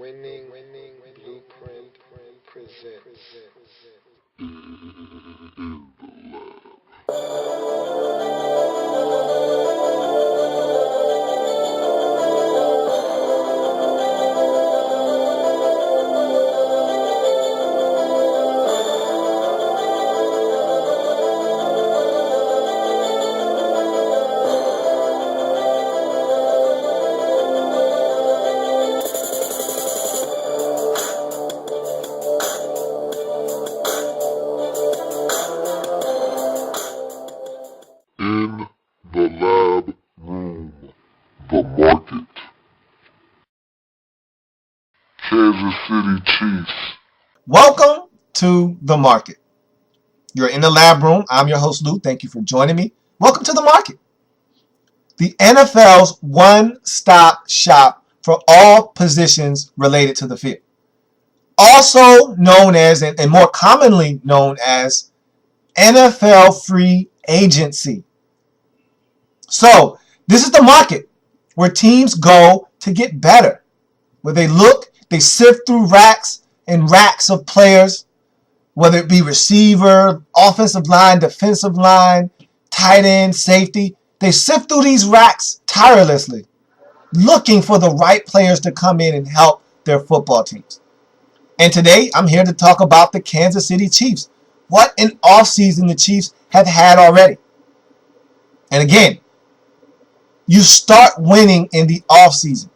Winning Blueprint presents. In the lab room, the market. Kansas City Chiefs. Welcome to the market. You're in the lab room. I'm your host, Lou. Thank you for joining me. Welcome to the market. The NFL's one-stop shop for all positions related to the field. Also known as, and more commonly known as, NFL free agency. So, this is the market where teams go to get better. Where they sift through racks and racks of players, whether it be receiver, offensive line, defensive line, tight end, safety. They sift through these racks tirelessly, looking for the right players to come in and help their football teams. And today, I'm here to talk about the Kansas City Chiefs. What an offseason the Chiefs have had already. And again, you start winning in the offseason.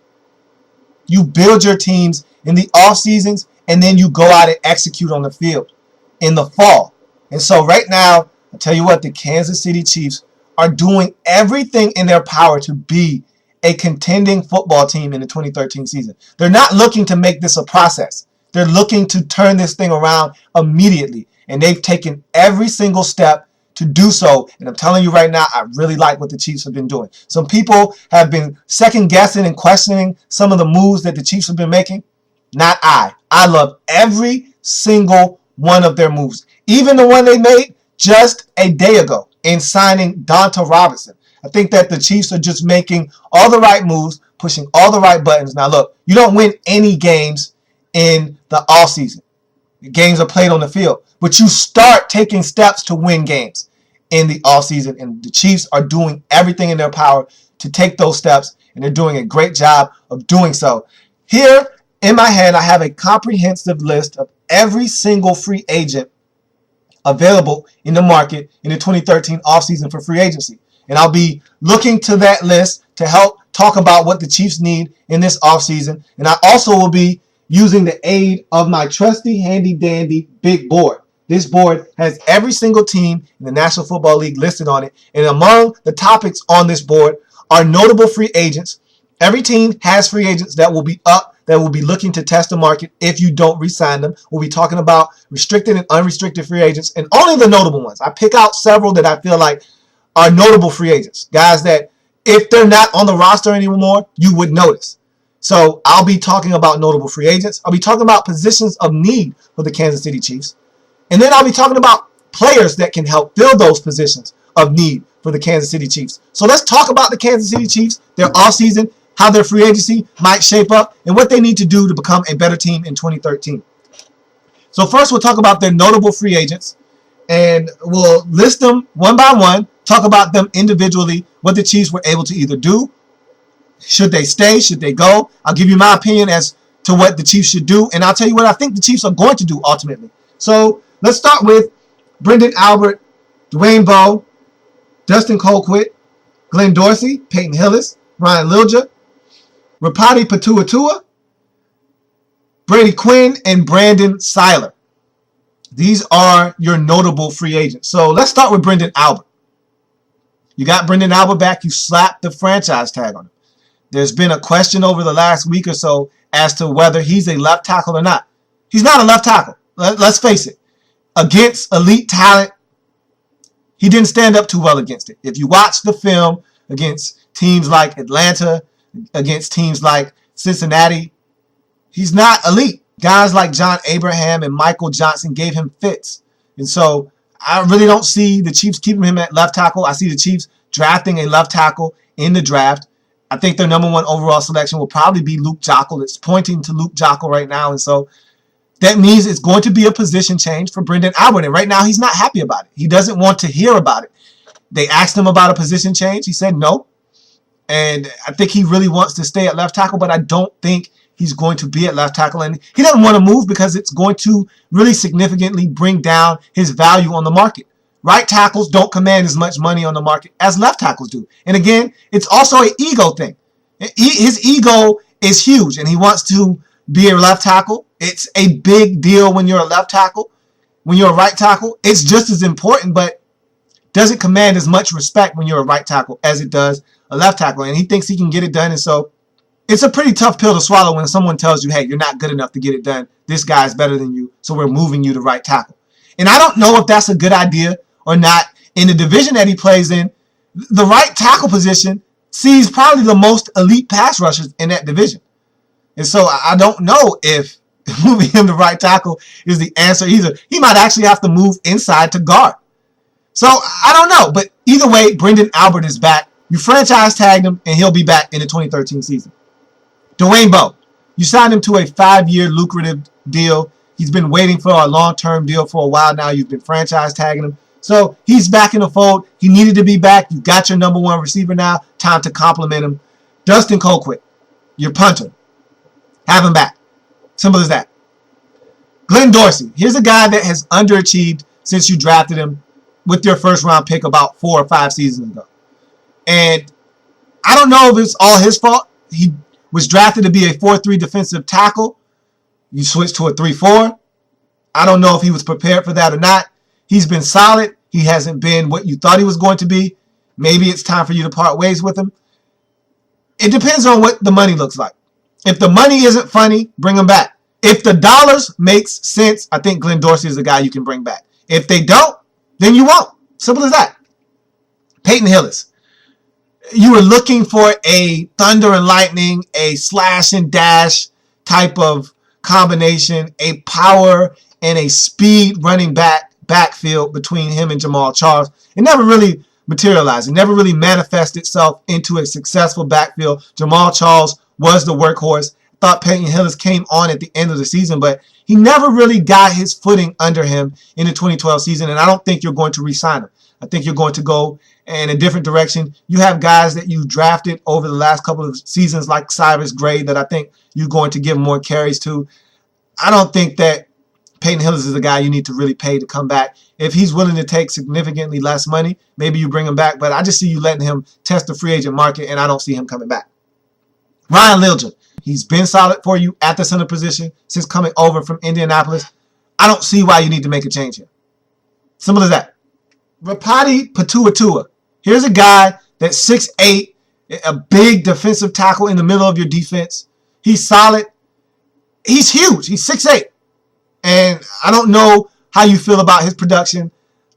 You build your teams in the off seasons, and then you go out and execute on the field in the fall. And so right now, I'll tell you what, the Kansas City Chiefs are doing everything in their power to be a contending football team in the 2013 season. They're not looking to make this a process. They're looking to turn this thing around immediately. And they've taken every single step to do so. And I'm telling you right now, I really like what the Chiefs have been doing. Some people have been second guessing and questioning some of the moves that the Chiefs have been making. Not I. I love every single one of their moves. Even the one they made just a day ago in signing Donta Robinson. I think that the Chiefs are just making all the right moves, pushing all the right buttons. Now look, you don't win any games in the offseason. The games are played on the field. But you start taking steps to win games in the offseason. And the Chiefs are doing everything in their power to take those steps. And they're doing a great job of doing so. Here in my hand, I have a comprehensive list of every single free agent available in the market in the 2013 offseason for free agency. And I'll be looking to that list to help talk about what the Chiefs need in this offseason. And I also will be using the aid of my trusty, handy, dandy big board. This board has every single team in the National Football League listed on it. And among the topics on this board are notable free agents. Every team has free agents that will be up, that will be looking to test the market if you don't re-sign them. We'll be talking about restricted and unrestricted free agents and only the notable ones. I pick out several that I feel like are notable free agents. Guys that if they're not on the roster anymore, you would notice. So I'll be talking about notable free agents. I'll be talking about positions of need for the Kansas City Chiefs. And then I'll be talking about players that can help fill those positions of need for the Kansas City Chiefs. So let's talk about the Kansas City Chiefs, their offseason, how their free agency might shape up, and what they need to do to become a better team in 2013. So first we'll talk about their notable free agents, and we'll list them one by one, talk about them individually, what the Chiefs were able to either do. Should they stay? Should they go? I'll give you my opinion as to what the Chiefs should do, and I'll tell you what I think the Chiefs are going to do ultimately. So let's start with Brendan Albert, Dwayne Bowe, Dustin Colquitt, Glenn Dorsey, Peyton Hillis, Ryan Lilja, Rapati Patuatua, Brady Quinn, and Brandon Seiler. These are your notable free agents. So let's start with Brendan Albert. You got Brendan Albert back. You slapped the franchise tag on him. There's been a question over the last week or so as to whether he's a left tackle or not. He's not a left tackle. Let's face it. Against elite talent, he didn't stand up too well against it. If you watch the film against teams like Atlanta, against teams like Cincinnati, he's not elite. Guys like John Abraham and Michael Johnson gave him fits. And so I really don't see the Chiefs keeping him at left tackle. I see the Chiefs drafting a left tackle in the draft. I think their number one overall selection will probably be Luke Joeckel. It's pointing to Luke Joeckel right now, and so that means it's going to be a position change for Brendan Albert. And right now, he's not happy about it. He doesn't want to hear about it. They asked him about a position change. He said no. And I think he really wants to stay at left tackle, but I don't think he's going to be at left tackle. And he doesn't want to move because it's going to really significantly bring down his value on the market. Right tackles don't command as much money on the market as left tackles do. And again, it's also an ego thing. His ego is huge, and he wants to be a left tackle. It's a big deal when you're a left tackle. When you're a right tackle, it's just as important, but doesn't command as much respect when you're a right tackle as it does a left tackle. And he thinks he can get it done, and so it's a pretty tough pill to swallow when someone tells you, hey, you're not good enough to get it done. This guy's better than you, so we're moving you to right tackle. And I don't know if that's a good idea or not. In the division that he plays in, the right tackle position sees probably the most elite pass rushers in that division. And so I don't know if moving him to right tackle is the answer either. He might actually have to move inside to guard. So I don't know. But either way, Brendan Albert is back. You franchise tagged him, and he'll be back in the 2013 season. Dwayne Bowe, you signed him to a 5-year lucrative deal. He's been waiting for a long-term deal for a while now. You've been franchise tagging him. So he's back in the fold. He needed to be back. You've got your number one receiver now. Time to compliment him. Dustin Colquitt, your punter. Have him back. Simple as that. Glenn Dorsey. Here's a guy that has underachieved since you drafted him with your first-round pick about 4 or 5 seasons ago. And I don't know if it's all his fault. He was drafted to be a 4-3 defensive tackle. You switched to a 3-4. I don't know if he was prepared for that or not. He's been solid. He hasn't been what you thought he was going to be. Maybe it's time for you to part ways with him. It depends on what the money looks like. If the money isn't funny, bring him back. If the dollars makes sense, I think Glenn Dorsey is the guy you can bring back. If they don't, then you won't. Simple as that. Peyton Hillis. You were looking for a thunder and lightning, a slash and dash type of combination, a power and a speed running backfield between him and Jamal Charles. It never really materialized. It never really manifested itself into a successful backfield. Jamal Charles was the workhorse. Thought Peyton Hillis came on at the end of the season, but he never really got his footing under him in the 2012 season, and I don't think you're going to re-sign him. I think you're going to go in a different direction. You have guys that you drafted over the last couple of seasons like Cyrus Gray that I think you're going to give more carries to. I don't think that Peyton Hillis is a guy you need to really pay to come back. If he's willing to take significantly less money, maybe you bring him back, but I just see you letting him test the free agent market, and I don't see him coming back. Ryan Lilja, he's been solid for you at the center position since coming over from Indianapolis. I don't see why you need to make a change here. Simple as that. Rapati Patuatua. Here's a guy that's 6'8", a big defensive tackle in the middle of your defense. He's solid. He's huge. He's 6'8". And I don't know how you feel about his production.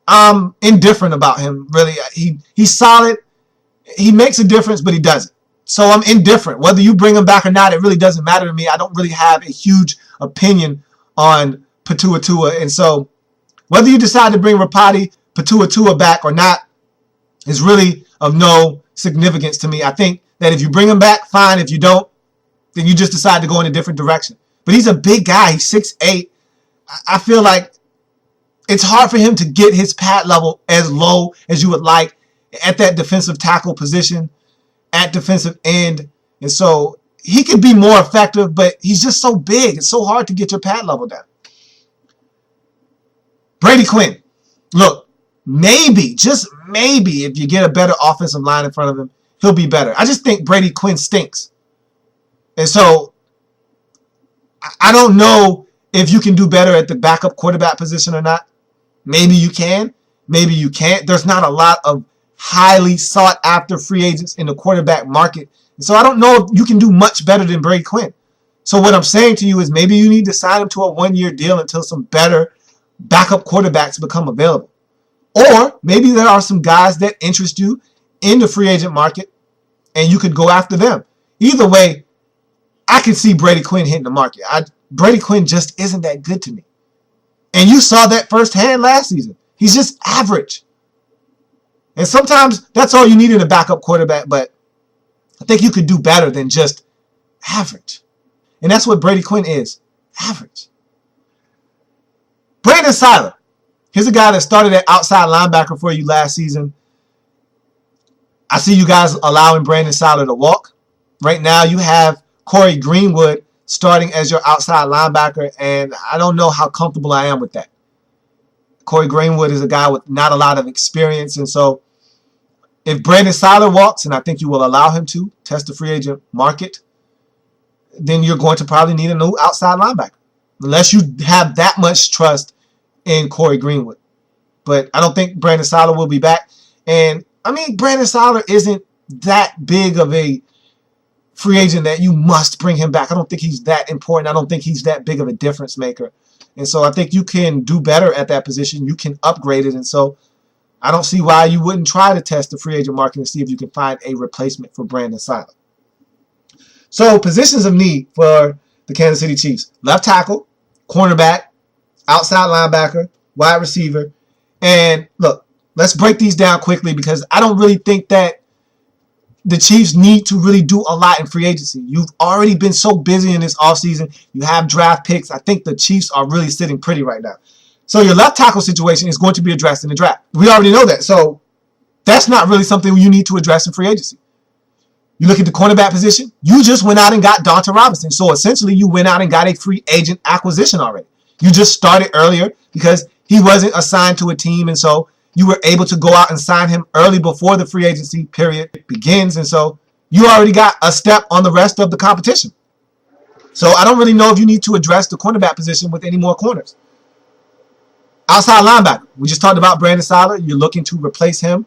I'm indifferent about him, really. He's solid. He makes a difference, but he doesn't. So I'm indifferent. Whether you bring him back or not, it really doesn't matter to me. I don't really have a huge opinion on Patuatua. And so whether you decide to bring Rapati Patuatua back or not is really of no significance to me. I think that if you bring him back, fine. If you don't, then you just decide to go in a different direction. But he's a big guy. He's 6'8". I feel like it's hard for him to get his pad level as low as you would like at that defensive tackle position, at defensive end. And so he could be more effective, but he's just so big. It's so hard to get your pad level down. Brady Quinn. Look, maybe, just maybe, if you get a better offensive line in front of him, he'll be better. I just think Brady Quinn stinks. And so I don't know if you can do better at the backup quarterback position or not. Maybe you can. Maybe you can't. There's not a lot of highly sought-after free agents in the quarterback market. And so I don't know if you can do much better than Brady Quinn. So what I'm saying to you is maybe you need to sign him to a 1-year deal until some better backup quarterbacks become available. Or maybe there are some guys that interest you in the free agent market and you could go after them. Either way, I could see Brady Quinn hitting the market. Brady Quinn just isn't that good to me. And you saw that firsthand last season. He's just average. And sometimes that's all you need in a backup quarterback, but I think you could do better than just average. And that's what Brady Quinn is. Average. Brandon Siler. Here's a guy that started at outside linebacker for you last season. I see you guys allowing Brandon Siler to walk. Right now you have Corey Greenwood starting as your outside linebacker, and I don't know how comfortable I am with that. Corey Greenwood is a guy with not a lot of experience, and so if Brandon Siler walks, and I think you will allow him to test the free agent market, then you're going to probably need a new outside linebacker, unless you have that much trust in Corey Greenwood. But I don't think Brandon Siler will be back. And, I mean, Brandon Siler isn't that big of a free agent that you must bring him back. I don't think he's that important. I don't think he's that big of a difference maker. And so I think you can do better at that position. You can upgrade it. And so I don't see why you wouldn't try to test the free agent market and see if you can find a replacement for Brandon Siler. So positions of need for the Kansas City Chiefs: left tackle, cornerback, outside linebacker, wide receiver. And look, let's break these down quickly because I don't really think that the Chiefs need to really do a lot in free agency. You've already been so busy in this offseason. You have draft picks. I think the Chiefs are really sitting pretty right now. So your left tackle situation is going to be addressed in the draft. We already know that. So that's not really something you need to address in free agency. You look at the cornerback position, you just went out and got Donta Robinson. So essentially you went out and got a free agent acquisition already. You just started earlier because he wasn't assigned to a team, and so you were able to go out and sign him early before the free agency period begins, and so you already got a step on the rest of the competition. So I don't really know if you need to address the cornerback position with any more corners. Outside linebacker, we just talked about Brandon Siler. You're looking to replace him.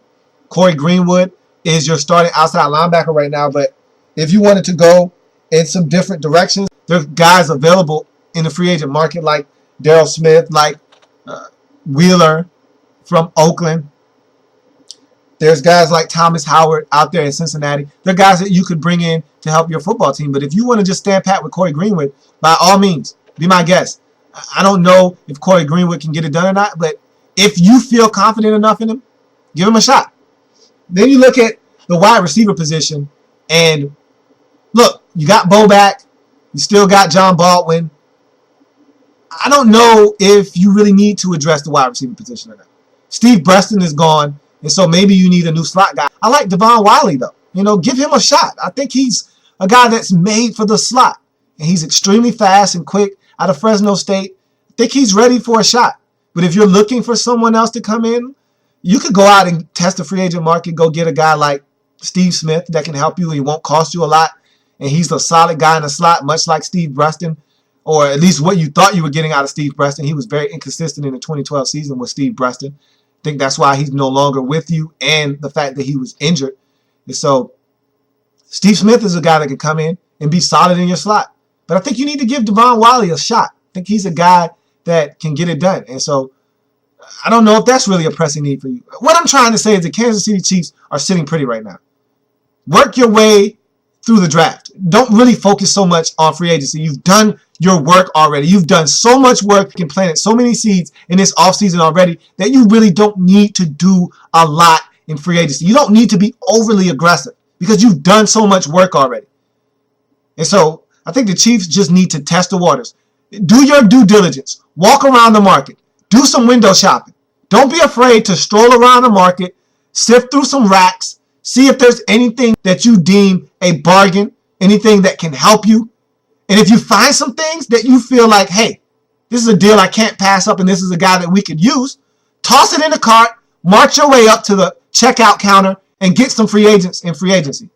Corey Greenwood is your starting outside linebacker right now, but if you wanted to go in some different directions, there's guys available in the free agent market like Daryl Smith, like Wheeler from Oakland. There's guys like Thomas Howard out there in Cincinnati. They're guys that you could bring in to help your football team. But if you want to just stand pat with Corey Greenwood, by all means, be my guest. I don't know if Corey Greenwood can get it done or not, but if you feel confident enough in him, give him a shot. Then you look at the wide receiver position, and look, you got Bo back. You still got John Baldwin. I don't know if you really need to address the wide receiver position or not. Steve Breston is gone, and so maybe you need a new slot guy. I like Devon Wiley, though. Give him a shot. I think he's a guy that's made for the slot, and he's extremely fast and quick out of Fresno State. I think he's ready for a shot. But if you're looking for someone else to come in, you could go out and test the free agent market, go get a guy like Steve Smith that can help you. He won't cost you a lot, and he's a solid guy in the slot, much like Steve Breston, or at least what you thought you were getting out of Steve Breston. He was very inconsistent in the 2012 season with Steve Breston. I think that's why he's no longer with you, and the fact that he was injured. And so Steve Smith is a guy that can come in and be solid in your slot. But I think you need to give Devon Wiley a shot. I think he's a guy that can get it done. And so I don't know if that's really a pressing need for you. What I'm trying to say is the Kansas City Chiefs are sitting pretty right now. Work your way through the draft. Don't really focus so much on free agency. You've done your work already. You've done so much work and planted so many seeds in this offseason already that you really don't need to do a lot in free agency. You don't need to be overly aggressive because you've done so much work already. And so I think the Chiefs just need to test the waters. Do your due diligence. Walk around the market. Do some window shopping. Don't be afraid to stroll around the market, sift through some racks, see if there's anything that you deem a bargain, anything that can help you. And if you find some things that you feel like, hey, this is a deal I can't pass up and this is a guy that we could use, toss it in the cart, march your way up to the checkout counter, and get some free agents in free agency.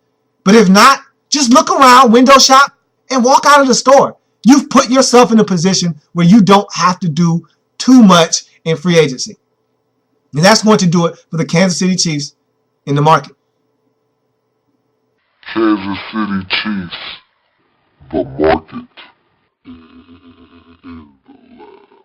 But if not, just look around, window shop, and walk out of the store. You've put yourself in a position where you don't have to do too much in free agency. And that's going to do it for the Kansas City Chiefs in the market. Kansas City Chiefs, the market in the lab.